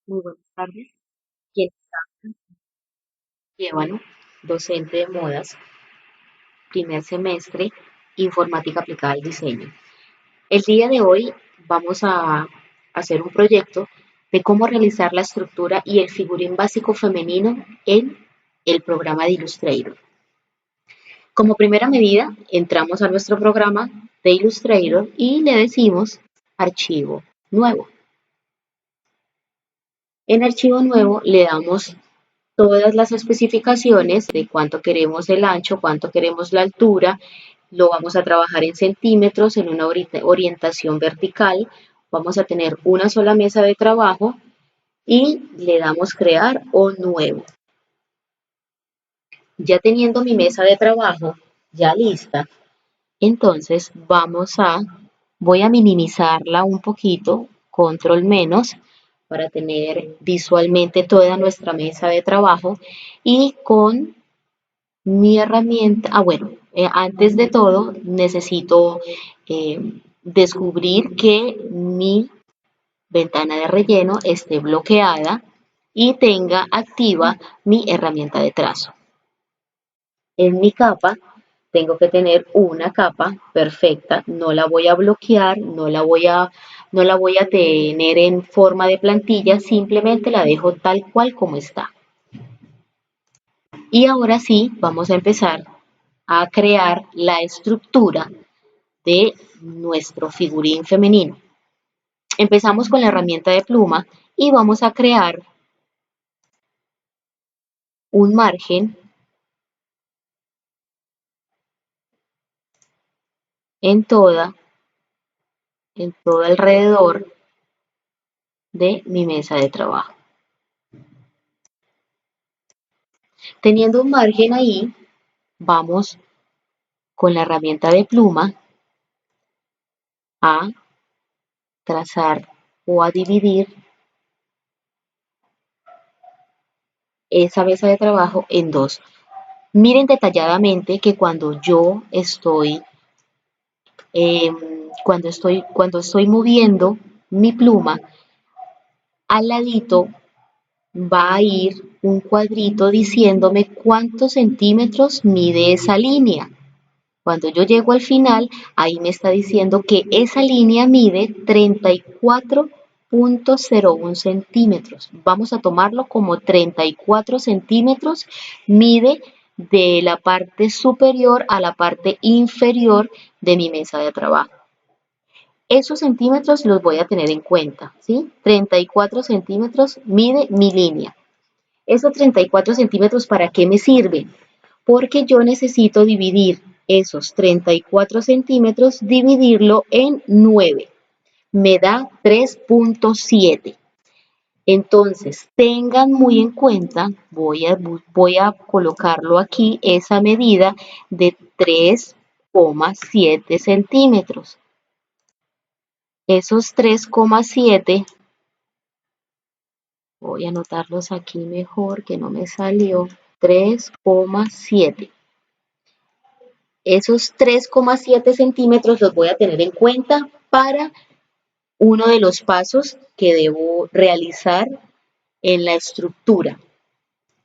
Muy buenas tardes. ¿Quién está? Llévano, docente de modas, primer semestre, informática aplicada al diseño. El día de hoy vamos a hacer un proyecto de cómo realizar la estructura y el figurín básico femenino en el programa de Illustrator. Como primera medida, entramos a nuestro programa de Illustrator y le decimos archivo nuevo. En archivo nuevo le damos todas las especificaciones de cuánto queremos el ancho, cuánto queremos la altura, lo vamos a trabajar en centímetros, en una orientación vertical, vamos a tener una sola mesa de trabajo y le damos crear o nuevo. Ya teniendo mi mesa de trabajo ya lista, entonces voy a minimizarla un poquito, control menos, para tener visualmente toda nuestra mesa de trabajo y con mi herramienta, antes de todo necesito descubrir que mi ventana de relleno esté bloqueada y tenga activa mi herramienta de trazo. En mi capa tengo que tener una capa perfecta, no la voy a bloquear, no la voy a tener en forma de plantilla, simplemente la dejo tal cual como está. Y ahora sí, vamos a empezar a crear la estructura de nuestro figurín femenino. Empezamos con la herramienta de pluma y vamos a crear un margen en todo alrededor de mi mesa de trabajo. Teniendo un margen ahí, vamos con la herramienta de pluma a trazar o a dividir esa mesa de trabajo en dos. Miren detalladamente que cuando estoy moviendo mi pluma, al ladito va a ir un cuadrito diciéndome cuántos centímetros mide esa línea. Cuando yo llego al final, ahí me está diciendo que esa línea mide 34,01 centímetros. Vamos a tomarlo como 34 centímetros mide de la parte superior a la parte inferior de mi mesa de trabajo. Esos centímetros los voy a tener en cuenta, ¿sí? 34 centímetros mide mi línea. Esos 34 centímetros, ¿para qué me sirven? Porque yo necesito dividir esos 34 centímetros, dividirlo en 9. Me da 3,7. Entonces, tengan muy en cuenta, voy a colocarlo aquí, esa medida de 3,7 centímetros. Esos 3,7, voy a anotarlos aquí mejor que no me salió, 3,7. Esos 3,7 centímetros los voy a tener en cuenta para uno de los pasos que debo realizar en la estructura.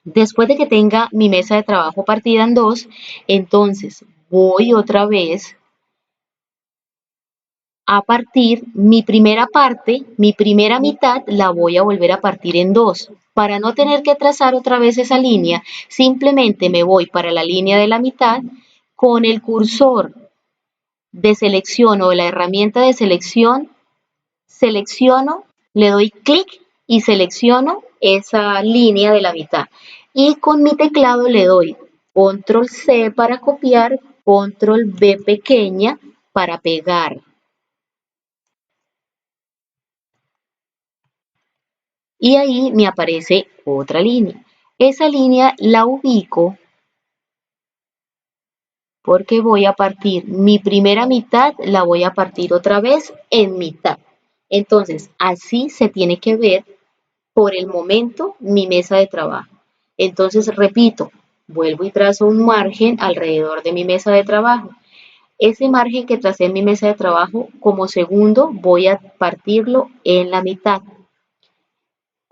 Después de que tenga mi mesa de trabajo partida en dos, entonces voy otra vez a partir mi primera parte, mi primera mitad la voy a volver a partir en dos. Para no tener que trazar otra vez esa línea, simplemente me voy para la línea de la mitad con el cursor de selección o la herramienta de selección, selecciono, le doy clic y selecciono esa línea de la mitad. Y con mi teclado le doy control C para copiar, control V pequeña para pegar. Y ahí me aparece otra línea. Esa línea la ubico porque voy a partir mi primera mitad, la voy a partir otra vez en mitad. Entonces, así se tiene que ver por el momento mi mesa de trabajo. Entonces, repito, vuelvo y trazo un margen alrededor de mi mesa de trabajo. Ese margen que tracé en mi mesa de trabajo, como segundo, voy a partirlo en la mitad.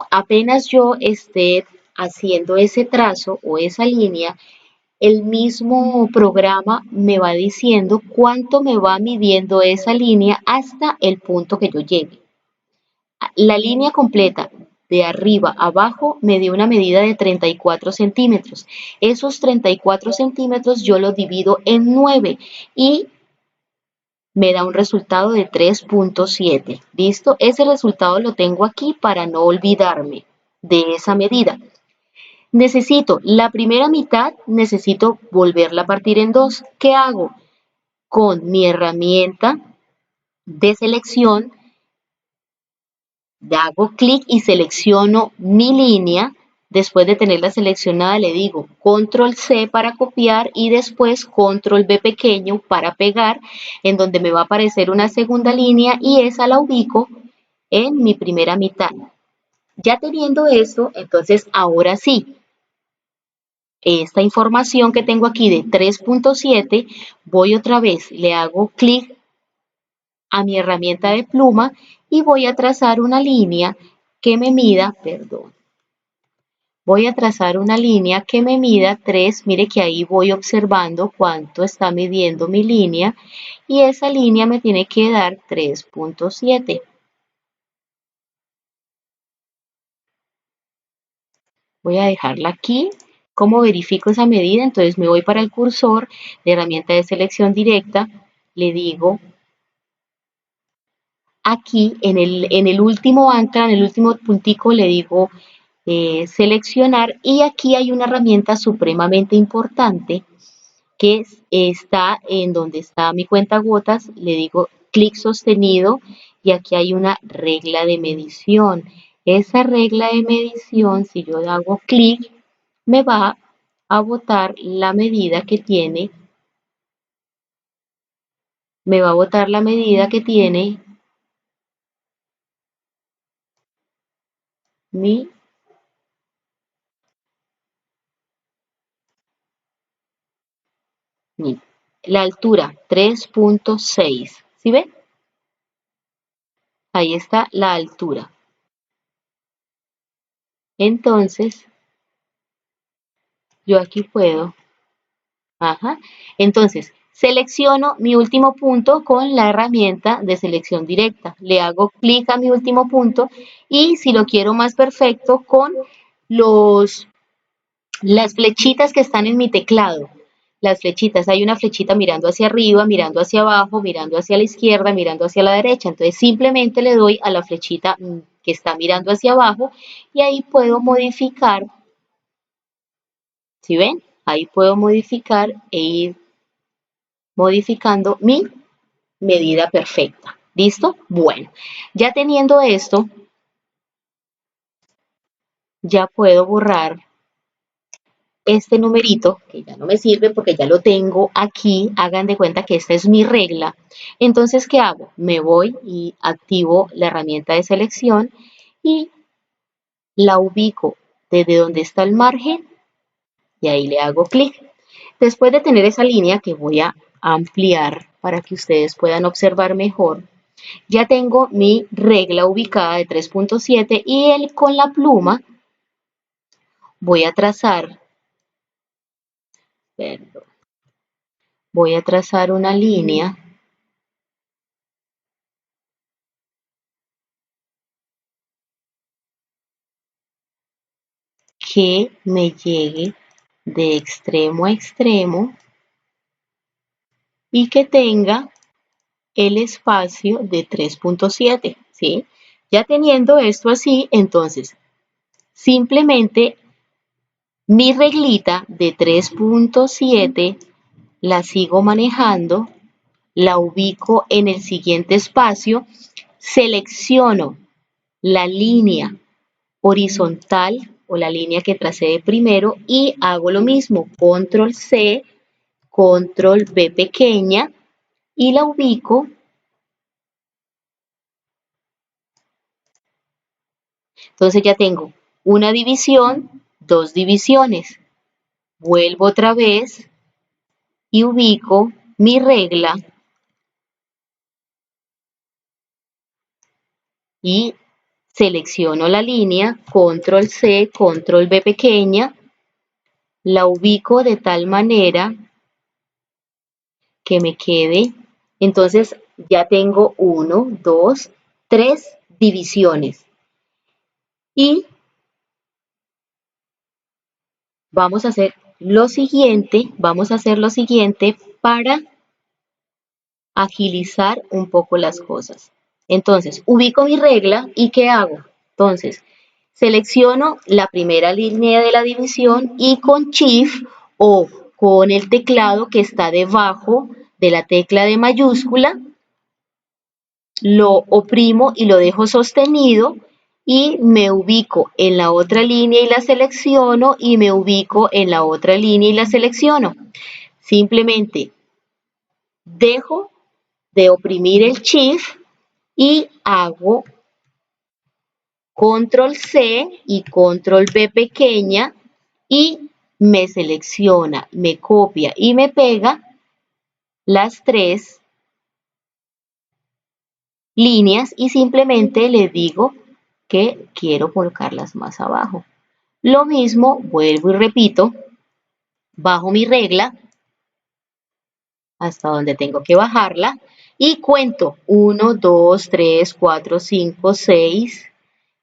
Apenas yo esté haciendo ese trazo o esa línea, el mismo programa me va diciendo cuánto me va midiendo esa línea hasta el punto que yo llegue. La línea completa de arriba a abajo me dio una medida de 34 centímetros. Esos 34 centímetros yo los divido en 9 y me da un resultado de 3.7. ¿Listo? Ese resultado lo tengo aquí para no olvidarme de esa medida. Necesito la primera mitad, necesito volverla a partir en dos. ¿Qué hago? Con mi herramienta de selección, hago clic y selecciono mi línea. Después de tenerla seleccionada le digo control C para copiar y después control B pequeño para pegar, en donde me va a aparecer una segunda línea y esa la ubico en mi primera mitad. Ya teniendo esto, entonces ahora sí, esta información que tengo aquí de 3.7, voy otra vez, le hago clic a mi herramienta de pluma y voy a trazar una línea que me mida, perdón, voy a trazar una línea que me mida 3, mire que ahí voy observando cuánto está midiendo mi línea y esa línea me tiene que dar 3.7. Voy a dejarla aquí. ¿Cómo verifico esa medida? Entonces me voy para el cursor de herramienta de selección directa, le digo aquí en el último ancla, en el último puntico le digo seleccionar y aquí hay una herramienta supremamente importante que está en donde está mi cuentagotas, le digo clic sostenido y aquí hay una regla de medición. Esa regla de medición, si yo hago clic, me va a botar la medida que tiene, me va a botar la medida que tiene mi, mi la altura 3.6. ¿Sí ven? Ahí está la altura. Entonces, yo aquí puedo, ajá, entonces selecciono mi último punto con la herramienta de selección directa. Le hago clic a mi último punto y si lo quiero más perfecto con los, las flechitas que están en mi teclado. Las flechitas, hay una flechita mirando hacia arriba, mirando hacia abajo, mirando hacia la izquierda, mirando hacia la derecha. Entonces simplemente le doy a la flechita que está mirando hacia abajo y ahí puedo modificar. ¿Sí ven? Ahí puedo modificar e ir modificando mi medida perfecta. ¿Listo? Bueno, ya teniendo esto, ya puedo borrar este numerito, que ya no me sirve porque ya lo tengo aquí. Hagan de cuenta que esta es mi regla. Entonces, ¿qué hago? Me voy y activo la herramienta de selección y la ubico desde donde está el margen y ahí le hago clic. Después de tener esa línea que voy a ampliar para que ustedes puedan observar mejor, ya tengo mi regla ubicada de 3.7 y con la pluma voy a trazar, perdón, voy a trazar una línea que me llegue de extremo a extremo y que tenga el espacio de 3.7, ¿sí? Ya teniendo esto así, entonces simplemente mi reglita de 3.7 la sigo manejando, la ubico en el siguiente espacio, selecciono la línea horizontal o la línea que tracé de primero y hago lo mismo, control C, control B pequeña y la ubico. Entonces ya tengo una división, dos divisiones. Vuelvo otra vez y ubico mi regla y selecciono la línea, control C, control B pequeña, la ubico de tal manera que me quede, entonces ya tengo 1, 2, 3 divisiones. Y vamos a hacer lo siguiente para agilizar un poco las cosas. Entonces, ubico mi regla y ¿qué hago? Entonces, selecciono la primera línea de la división y con Shift o con el teclado que está debajo de la tecla de mayúscula, lo oprimo y lo dejo sostenido y me ubico en la otra línea y la selecciono y me ubico en la otra línea y la selecciono. Simplemente dejo de oprimir el Shift y hago control C y control B pequeña y me selecciona, me copia y me pega las 3 líneas y simplemente le digo que quiero colocarlas más abajo. Lo mismo, vuelvo y repito, bajo mi regla hasta donde tengo que bajarla y cuento 1, 2, 3, 4, 5, 6,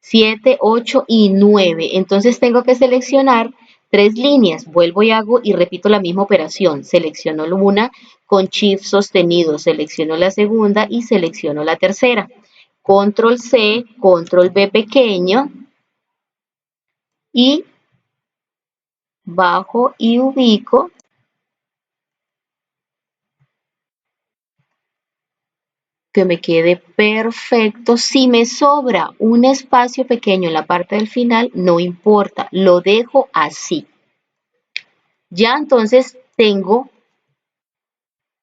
7, 8 y 9. Entonces tengo que seleccionar 3 líneas. Vuelvo y hago y repito la misma operación. Selecciono una con Shift sostenido, selecciono la segunda y selecciono la tercera. Control C, Control B pequeño y bajo y ubico que me quede perfecto. Si me sobra un espacio pequeño en la parte del final, no importa, lo dejo así. Ya entonces tengo,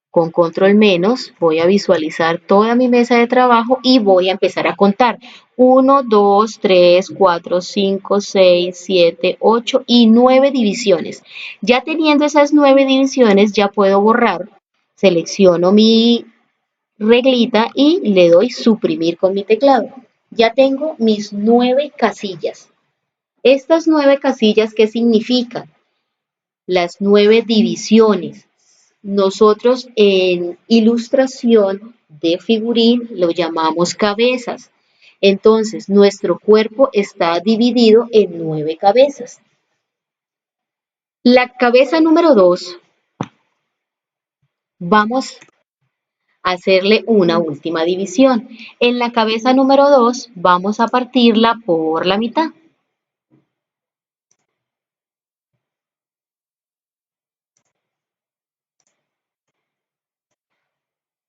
con control menos, voy a visualizar toda mi mesa de trabajo y voy a empezar a contar. 1, 2, 3, 4, 5, 6, 7, 8 y 9 divisiones. Ya teniendo esas 9 divisiones, ya puedo borrar. Selecciono mi reglita y le doy suprimir con mi teclado. Ya tengo mis 9 casillas. Estas 9 casillas, ¿qué significan? Las 9 divisiones. Nosotros en ilustración de figurín lo llamamos cabezas. Entonces, nuestro cuerpo está dividido en 9 cabezas. La cabeza número 2, vamos hacerle una última división. En la cabeza número 2 vamos a partirla por la mitad.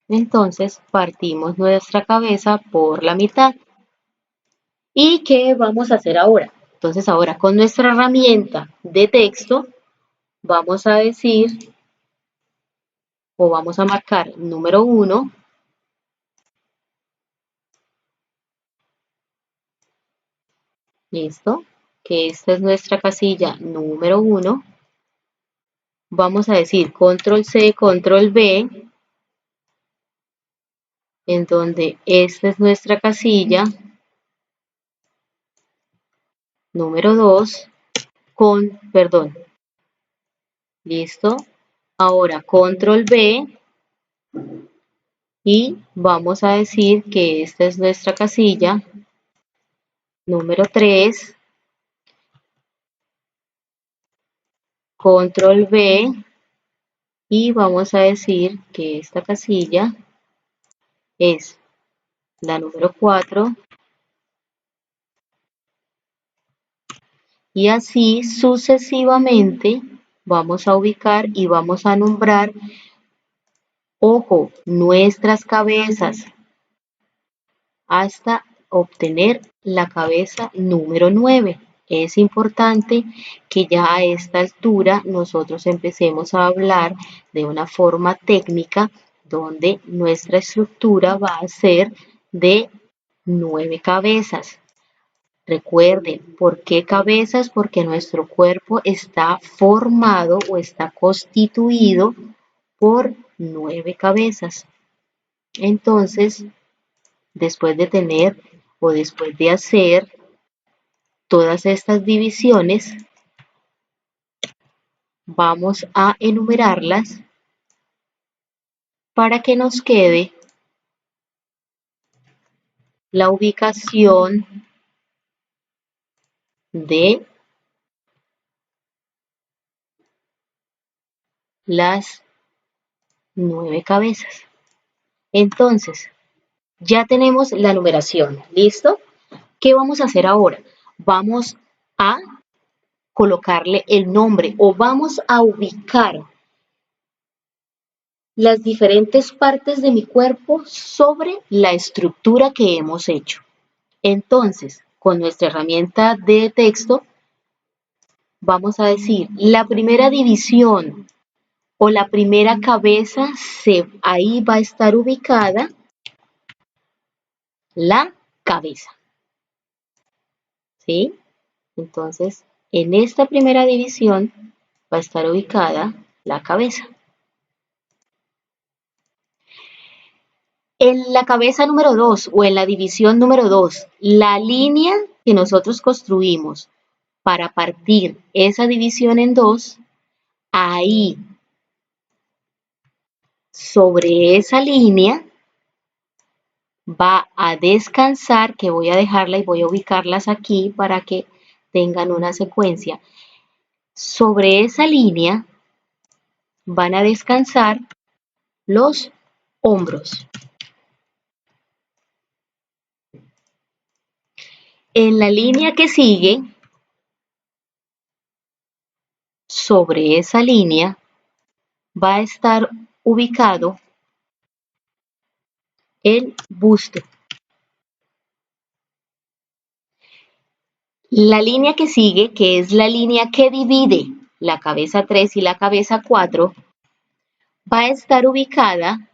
Entonces partimos nuestra cabeza por la mitad. ¿Y qué vamos a hacer ahora? Entonces ahora con nuestra herramienta de texto vamos a decir o vamos a marcar número 1. Listo, que esta es nuestra casilla número 1. Vamos a decir control C, control B, en donde esta es nuestra casilla número 2, perdón, listo. Ahora control B y vamos a decir que esta es nuestra casilla número 3, control B y vamos a decir que esta casilla es la número 4 y así sucesivamente vamos a ubicar y vamos a nombrar, ojo, nuestras cabezas hasta obtener la cabeza número 9. Es importante que ya a esta altura nosotros empecemos a hablar de una forma técnica donde nuestra estructura va a ser de 9 cabezas. Recuerden, ¿por qué cabezas? Porque nuestro cuerpo está formado o está constituido por 9 cabezas. Entonces, después de tener o después de hacer todas estas divisiones, vamos a enumerarlas para que nos quede la ubicación de las 9 cabezas. Entonces, ya tenemos la numeración, ¿listo? ¿Qué vamos a hacer ahora? Vamos a colocarle el nombre o vamos a ubicar las diferentes partes de mi cuerpo sobre la estructura que hemos hecho. Entonces, con nuestra herramienta de texto, vamos a decir, la primera división o la primera cabeza, ahí va a estar ubicada la cabeza, ¿sí? Entonces, en esta primera división va a estar ubicada la cabeza. En la cabeza número 2 o en la división número 2, la línea que nosotros construimos para partir esa división en 2, ahí, sobre esa línea, va a descansar, que voy a dejarla y voy a ubicarlas aquí para que tengan una secuencia. Sobre esa línea van a descansar los hombros. En la línea que sigue, sobre esa línea, va a estar ubicado el busto. La línea que sigue, que es la línea que divide la cabeza 3 y la cabeza 4, va a estar ubicada,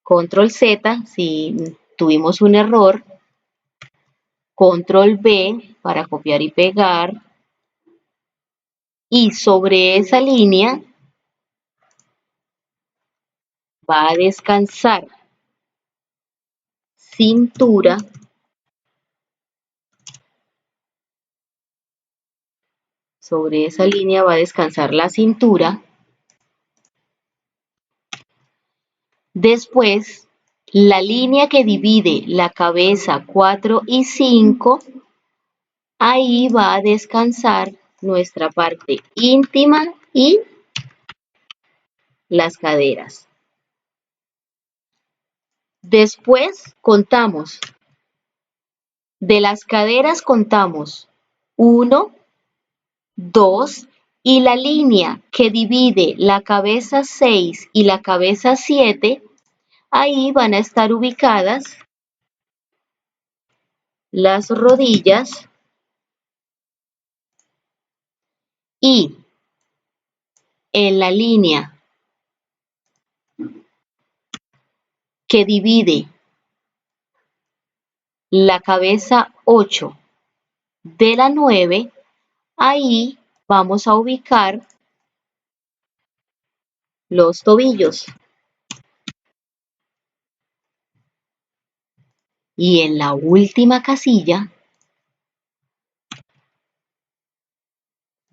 control Z si tuvimos un error, control V para copiar y pegar, y sobre esa línea va a descansar cintura, sobre esa línea va a descansar la cintura. Después, la línea que divide la cabeza 4 y 5, ahí va a descansar nuestra parte íntima y las caderas. Después contamos, de las caderas contamos 1, 2, y la línea que divide la cabeza 6 y la cabeza 7, ahí van a estar ubicadas las rodillas y en la línea que divide la cabeza 8 de la 9, ahí vamos a ubicar los tobillos. Y en la última casilla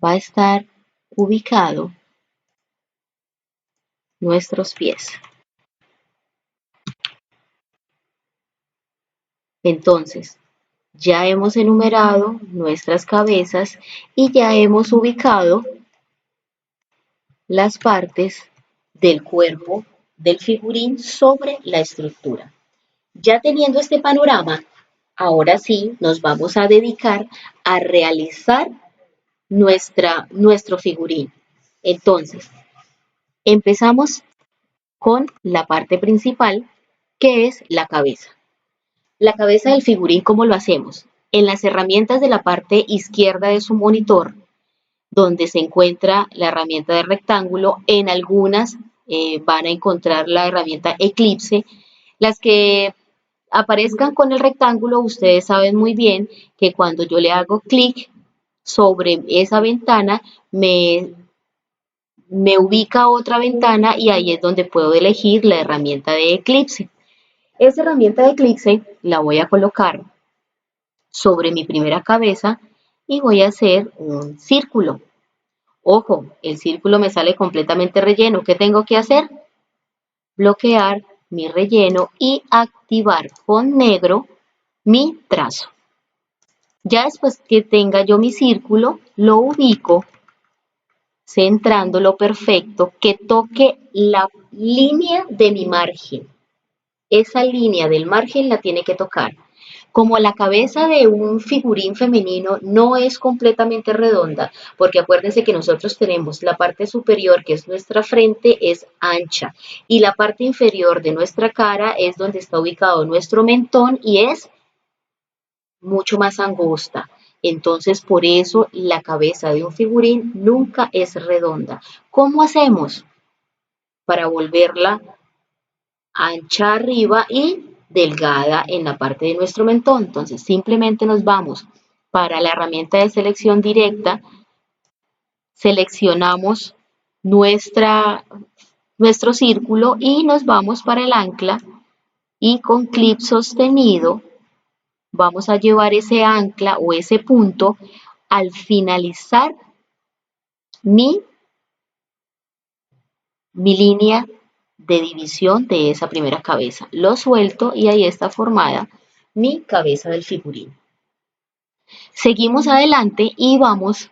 va a estar ubicado nuestros pies. Entonces, ya hemos enumerado nuestras cabezas y ya hemos ubicado las partes del cuerpo del figurín sobre la estructura. Ya teniendo este panorama, ahora sí nos vamos a dedicar a realizar nuestro figurín. Entonces, empezamos con la parte principal, que es la cabeza. La cabeza del figurín, ¿cómo lo hacemos? En las herramientas de la parte izquierda de su monitor, donde se encuentra la herramienta de rectángulo, en algunas van a encontrar la herramienta Eclipse. Las que aparezcan con el rectángulo, ustedes saben muy bien que cuando yo le hago clic sobre esa ventana, me ubica otra ventana y ahí es donde puedo elegir la herramienta de Eclipse. Esa herramienta de Clickset la voy a colocar sobre mi primera cabeza y voy a hacer un círculo. Ojo, el círculo me sale completamente relleno. ¿Qué tengo que hacer? Bloquear mi relleno y activar con negro mi trazo. Ya después que tenga yo mi círculo, lo ubico centrándolo perfecto, que toque la línea de mi margen. Esa línea del margen la tiene que tocar. Como la cabeza de un figurín femenino no es completamente redonda, porque acuérdense que nosotros tenemos la parte superior, que es nuestra frente, es ancha, y la parte inferior de nuestra cara es donde está ubicado nuestro mentón y es mucho más angosta. Entonces, por eso la cabeza de un figurín nunca es redonda. ¿Cómo hacemos para volverla ancha arriba y delgada en la parte de nuestro mentón? Entonces, simplemente nos vamos para la herramienta de selección directa, seleccionamos nuestro círculo y nos vamos para el ancla y con clip sostenido vamos a llevar ese ancla o ese punto al finalizar mi línea de división de esa primera cabeza. Lo suelto y ahí está formada mi cabeza del figurín. Seguimos adelante y vamos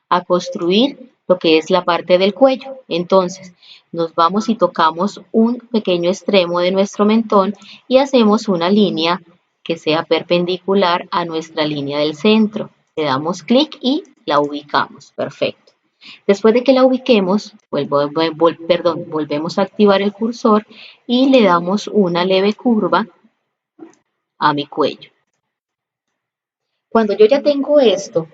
a construir lo que es la parte del cuello. Entonces, nos vamos y tocamos un pequeño extremo de nuestro mentón y hacemos una línea que sea perpendicular a nuestra línea del centro. Le damos clic y la ubicamos. Perfecto. Después de que la ubiquemos, volvemos a activar el cursor y le damos una leve curva a mi cuello. Cuando yo ya tengo esto,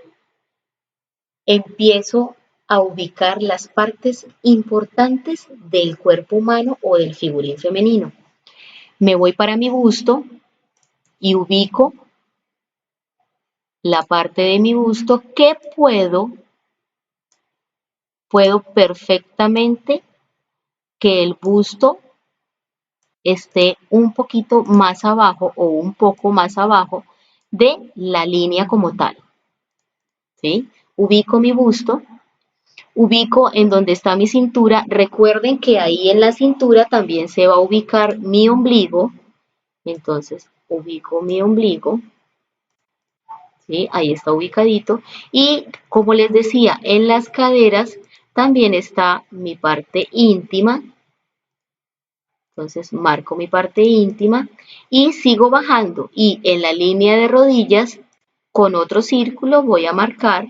empiezo a ubicar las partes importantes del cuerpo humano o del figurín femenino. Me voy para mi busto y ubico la parte de mi busto que puedo perfectamente que el busto esté un poquito más abajo o un poco más abajo de la línea como tal. ¿Sí? Ubico mi busto, ubico en donde está mi cintura. Recuerden que ahí en la cintura también se va a ubicar mi ombligo. Entonces, ubico mi ombligo. ¿Sí? Ahí está ubicadito. Y como les decía, en las caderas también está mi parte íntima. Entonces marco mi parte íntima y sigo bajando y en la línea de rodillas con otro círculo voy a marcar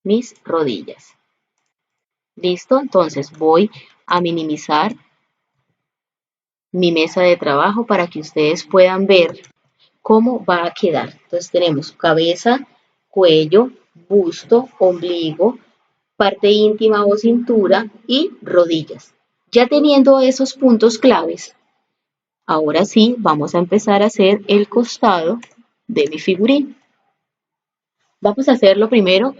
mis rodillas. ¿Listo? Entonces voy a minimizar mi mesa de trabajo para que ustedes puedan ver cómo va a quedar. Entonces tenemos cabeza, cuello, busto, ombligo, parte íntima o cintura y rodillas. Ya teniendo esos puntos claves, ahora sí, vamos a empezar a hacer el costado de mi figurín. Vamos a hacerlo primero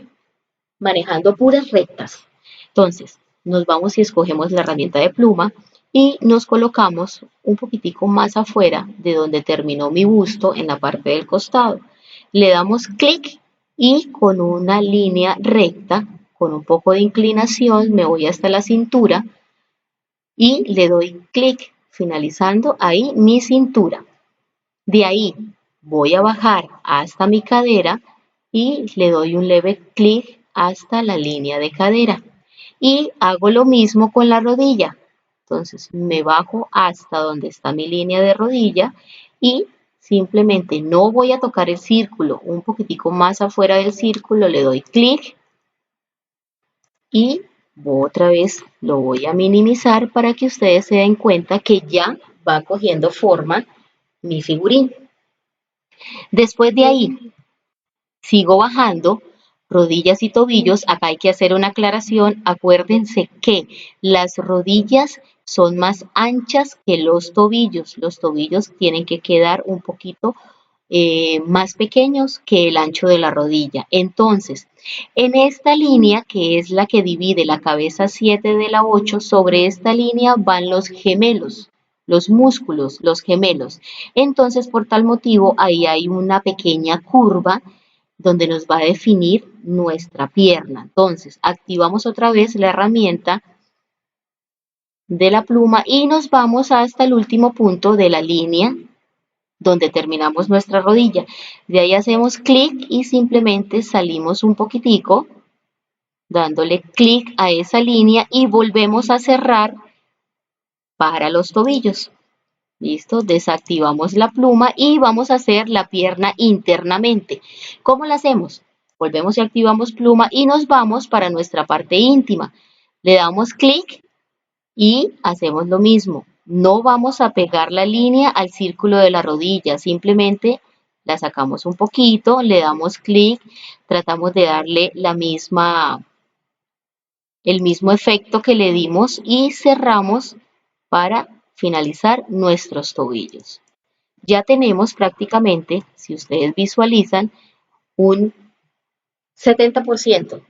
manejando puras rectas. Entonces, nos vamos y escogemos la herramienta de pluma y nos colocamos un poquitico más afuera de donde terminó mi busto en la parte del costado. Le damos clic y con una línea recta, con un poco de inclinación, me voy hasta la cintura y le doy clic, finalizando ahí mi cintura. De ahí voy a bajar hasta mi cadera y le doy un leve clic hasta la línea de cadera. Y hago lo mismo con la rodilla. Entonces me bajo hasta donde está mi línea de rodilla y simplemente no voy a tocar el círculo, un poquitico más afuera del círculo, le doy clic y otra vez lo voy a minimizar para que ustedes se den cuenta que ya va cogiendo forma mi figurín. Después de ahí, sigo bajando, rodillas y tobillos. Acá hay que hacer una aclaración. Acuérdense que las rodillas son más anchas que los tobillos. Los tobillos tienen que quedar un poquito más pequeños que el ancho de la rodilla. Entonces, en esta línea, que es la que divide la cabeza 7 de la 8, sobre esta línea van los gemelos. los músculos, los gemelos. Entonces, por tal motivo, ahí hay una pequeña curva donde nos va a definir nuestra pierna. Entonces, activamos otra vez la herramienta de la pluma y nos vamos hasta el último punto de la línea donde terminamos nuestra rodilla. De ahí hacemos clic y simplemente salimos un poquitico, dándole clic a esa línea y volvemos a cerrar para los tobillos. ¿Listo? Desactivamos la pluma y vamos a hacer la pierna internamente. ¿Cómo la hacemos? Volvemos y activamos pluma y nos vamos para nuestra parte íntima. Le damos clic y hacemos lo mismo. No vamos a pegar la línea al círculo de la rodilla, simplemente la sacamos un poquito, le damos clic, tratamos de darle el mismo efecto que le dimos y cerramos para finalizar nuestros tobillos. Ya tenemos prácticamente, si ustedes visualizan, un 70%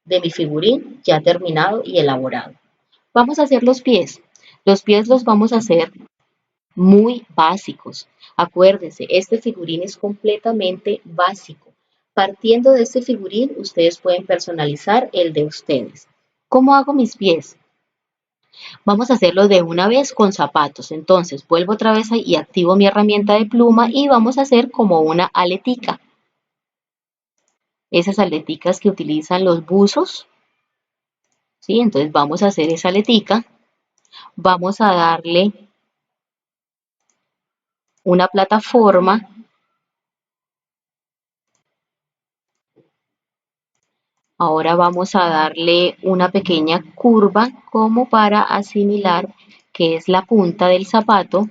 de mi figurín ya terminado y elaborado. Vamos a hacer los pies. Los pies los vamos a hacer muy básicos. Acuérdense, este figurín es completamente básico. Partiendo de este figurín, ustedes pueden personalizar el de ustedes. ¿Cómo hago mis pies? Vamos a hacerlo de una vez con zapatos. Entonces, vuelvo otra vez ahí y activo mi herramienta de pluma y vamos a hacer como una aletica. Esas aleticas que utilizan los buzos. ¿Sí? Entonces, vamos a hacer esa aletica. Vamos a darle una plataforma. Ahora vamos a darle una pequeña curva como para asimilar que es la punta del zapato.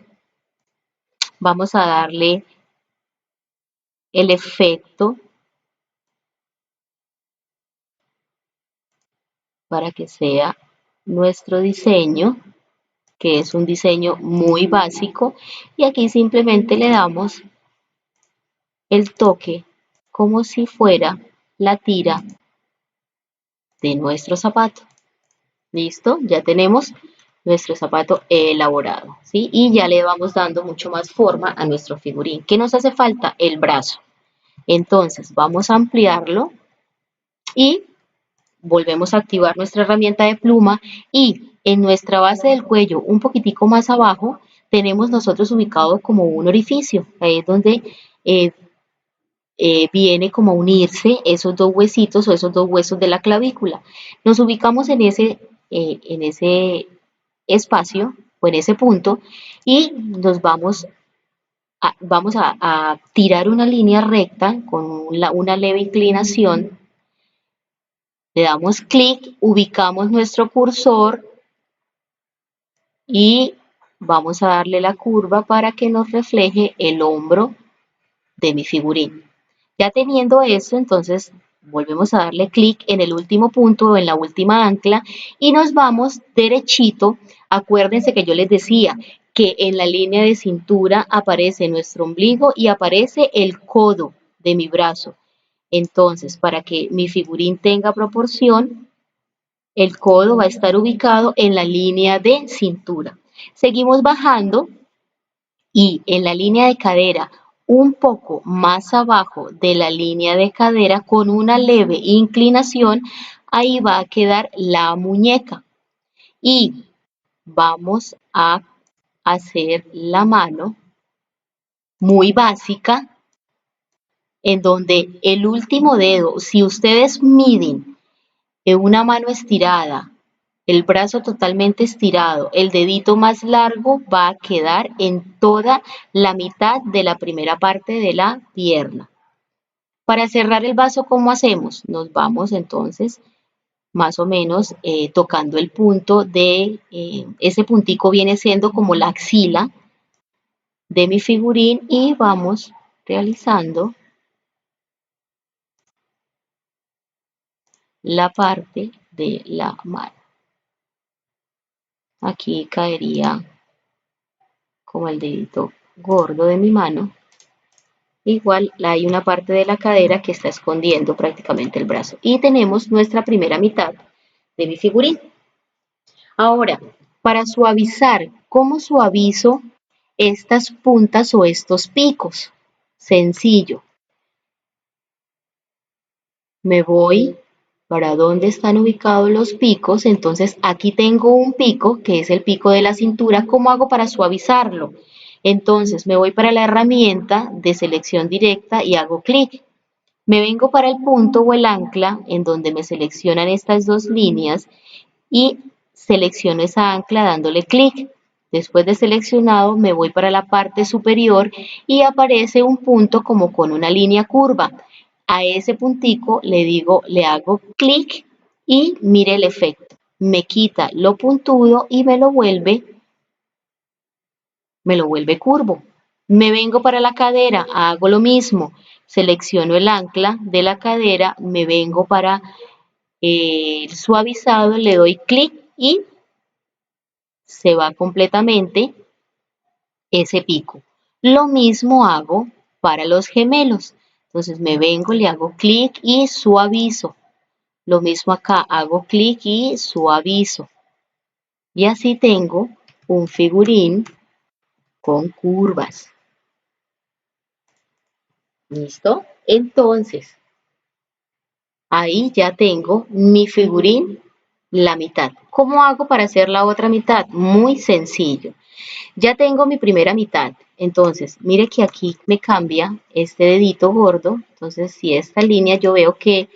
Vamos a darle el efecto para que sea nuestro diseño, que es un diseño muy básico, y aquí simplemente le damos el toque como si fuera la tira de nuestro zapato. ¿Listo? Ya tenemos nuestro zapato elaborado, ¿sí? Y ya le vamos dando mucho más forma a nuestro figurín. ¿Qué nos hace falta? El brazo. Entonces, vamos a ampliarlo y volvemos a activar nuestra herramienta de pluma y en nuestra base del cuello, un poquitico más abajo, tenemos nosotros ubicado como un orificio. Ahí es donde viene como a unirse esos dos huesitos o esos dos huesos de la clavícula. Nos ubicamos en ese espacio o en ese punto y nos vamos a tirar una línea recta con una leve inclinación. Le damos clic, ubicamos nuestro cursor y vamos a darle la curva para que nos refleje el hombro de mi figurín. Ya teniendo eso, entonces volvemos a darle clic en el último punto o en la última ancla y nos vamos derechito. Acuérdense que yo les decía que en la línea de cintura aparece nuestro ombligo y aparece el codo de mi brazo. Entonces, para que mi figurín tenga proporción, el codo va a estar ubicado en la línea de cintura. Seguimos bajando y en la línea de cadera, un poco más abajo de la línea de cadera, con una leve inclinación, ahí va a quedar la muñeca. Y vamos a hacer la mano muy básica, en donde el último dedo, si ustedes miden una mano estirada, el brazo totalmente estirado, el dedito más largo va a quedar en toda la mitad de la primera parte de la pierna. Para cerrar el vaso, ¿cómo hacemos? Nos vamos entonces más o menos tocando el punto de, ese puntico viene siendo como la axila de mi figurín y vamos realizando la parte de la mano. Aquí caería como el dedito gordo de mi mano. Igual hay una parte de la cadera que está escondiendo prácticamente el brazo. Y tenemos nuestra primera mitad de mi figurín. Ahora, Para suavizar, ¿cómo suavizo estas puntas o estos picos? Sencillo. Me voy para dónde están ubicados los picos. Entonces aquí tengo un pico que es el pico de la cintura. ¿Cómo hago para suavizarlo? Entonces me voy para la herramienta de selección directa y hago clic. Me vengo para el punto o el ancla en donde me seleccionan estas dos líneas y selecciono esa ancla dándole clic. Después de seleccionado me voy para la parte superior y aparece un punto como con una línea curva. A ese puntico le hago clic y mire el efecto. Me quita lo puntudo y me lo vuelve curvo. Me vengo para la cadera, hago lo mismo. Selecciono el ancla de la cadera, me vengo para el suavizado, le doy clic y se va completamente ese pico. Lo mismo hago para los gemelos. Entonces me vengo, le hago clic y suavizo. Lo mismo acá, hago clic y suavizo. Y así tengo un figurín con curvas. ¿Listo? Entonces, ahí ya tengo mi figurín la mitad. ¿Cómo hago para hacer la otra mitad? Muy sencillo. Ya tengo mi primera mitad. Entonces, mire que aquí me cambia este dedito gordo. Entonces, si esta línea yo veo que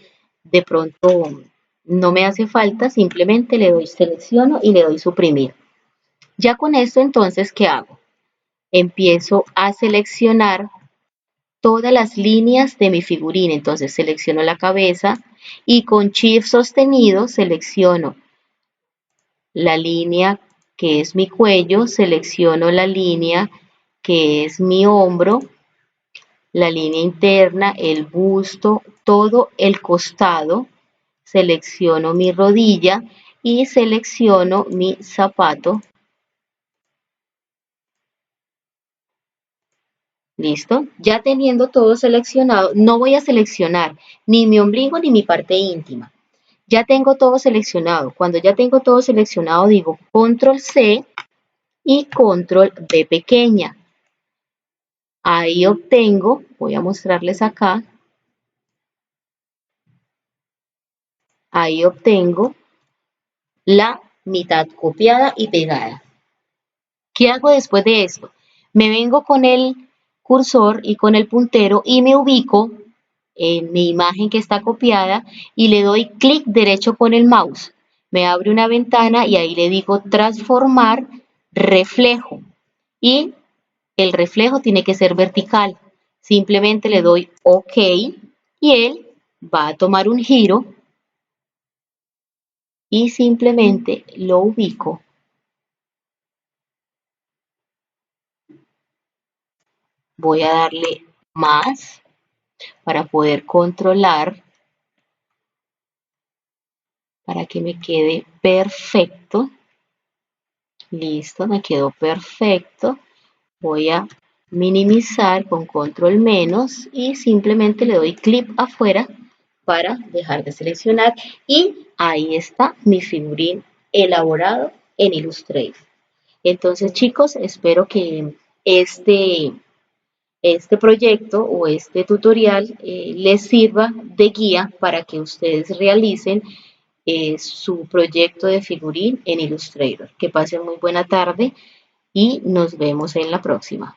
de pronto no me hace falta, simplemente le doy selecciono y le doy suprimir. Ya con esto, entonces, ¿qué hago? Empiezo a seleccionar todas las líneas de mi figurín. Entonces, selecciono la cabeza y con Shift sostenido selecciono la línea que es mi cuello, selecciono la línea que es mi hombro, la línea interna, el busto, todo el costado, selecciono mi rodilla y selecciono mi zapato. ¿Listo? Ya teniendo todo seleccionado, no voy a seleccionar ni mi ombligo ni mi parte íntima. Ya tengo todo seleccionado. Cuando ya tengo todo seleccionado, digo Control C y Control B pequeña. Ahí obtengo, voy a mostrarles acá, ahí obtengo la mitad copiada y pegada. ¿Qué hago después de esto? Me vengo con el cursor y con el puntero y me ubico en mi imagen que está copiada y le doy clic derecho con el mouse. Me abre una ventana y ahí le digo transformar reflejo y el reflejo tiene que ser vertical. Simplemente le doy OK y él va a tomar un giro y simplemente lo ubico. Voy a darle más para poder controlar, para que me quede perfecto. Listo, me quedó perfecto. Voy a minimizar con control menos y simplemente le doy clic afuera para dejar de seleccionar y ahí está mi figurín elaborado en Illustrator. Entonces chicos, espero que este proyecto o este tutorial les sirva de guía para que ustedes realicen su proyecto de figurín en Illustrator. Que pasen muy buena tarde y nos vemos en la próxima.